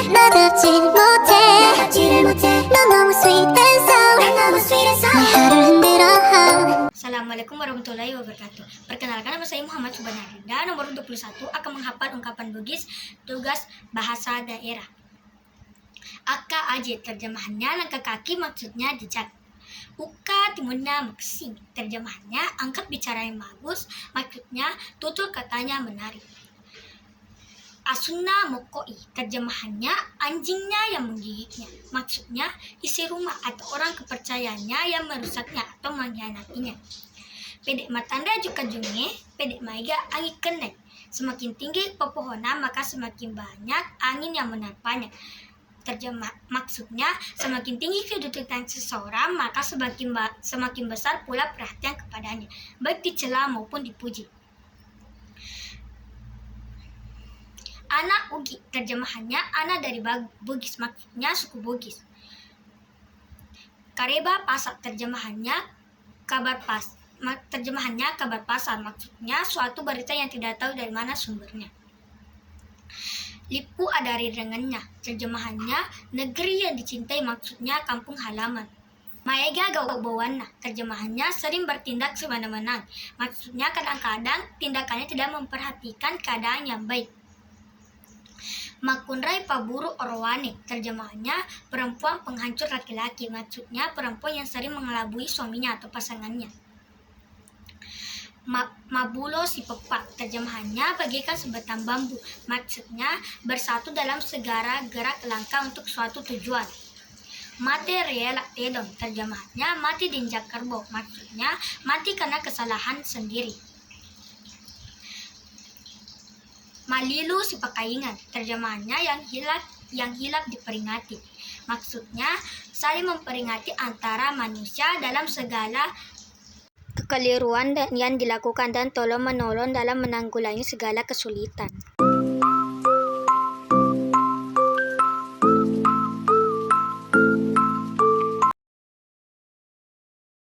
나답지를 못해 넌 너무 sweet and sour 내 하루를 흔들어. Assalamualaikum warahmatullahi wabarakatuh. Perkenalkan, nama saya Muhammad Subhanarida, nomor 21, akan menghafal ungkapan Bugis tugas bahasa daerah. Aka aje, terjemahannya langkah kaki, maksudnya jejak. Uka timunnya maksing, terjemahannya angkat bicara yang bagus, maksudnya tutur katanya menarik. Asunna mokoi, terjemahannya anjingnya yang menggigitnya, maksudnya isi rumah atau orang kepercayaannya yang merusaknya atau mengkhianatinya. Pedek matanda juga junge, pedek maiga angin kenek. Semakin tinggi pepohonan maka semakin banyak angin yang menerpanya. Maksudnya semakin tinggi kedudukan seseorang maka semakin besar pula perhatian kepadanya, baik dicela maupun dipuji. Anak Ugi, terjemahannya anak dari Bugis, maksudnya suku Bugis. Kareba Pasar, terjemahannya kabar pasar, maksudnya suatu berita yang tidak tahu dari mana sumbernya. Lipu Adari dengannya, terjemahannya negeri yang dicintai, maksudnya kampung halaman. Maega Gaubawana, terjemahannya sering bertindak semena-mena, maksudnya kadang-kadang tindakannya tidak memperhatikan keadaan yang baik. Makunrai Paburu Orwane, terjemahannya perempuan penghancur laki-laki, maksudnya perempuan yang sering mengelabui suaminya atau pasangannya. Mabulo si pepak, terjemahannya bagaikan sebatang bambu, maksudnya bersatu dalam segala gerak langkah untuk suatu tujuan. Mate rela tedon, terjemahannya mati diinjak kerbau, maksudnya mati karena kesalahan sendiri. Malilu si pekaingan, terjemahannya yang hilap diperingati, maksudnya saling memperingati antara manusia dalam segala kekeliruan yang dilakukan dan tolong menolong dalam menanggulangi segala kesulitan.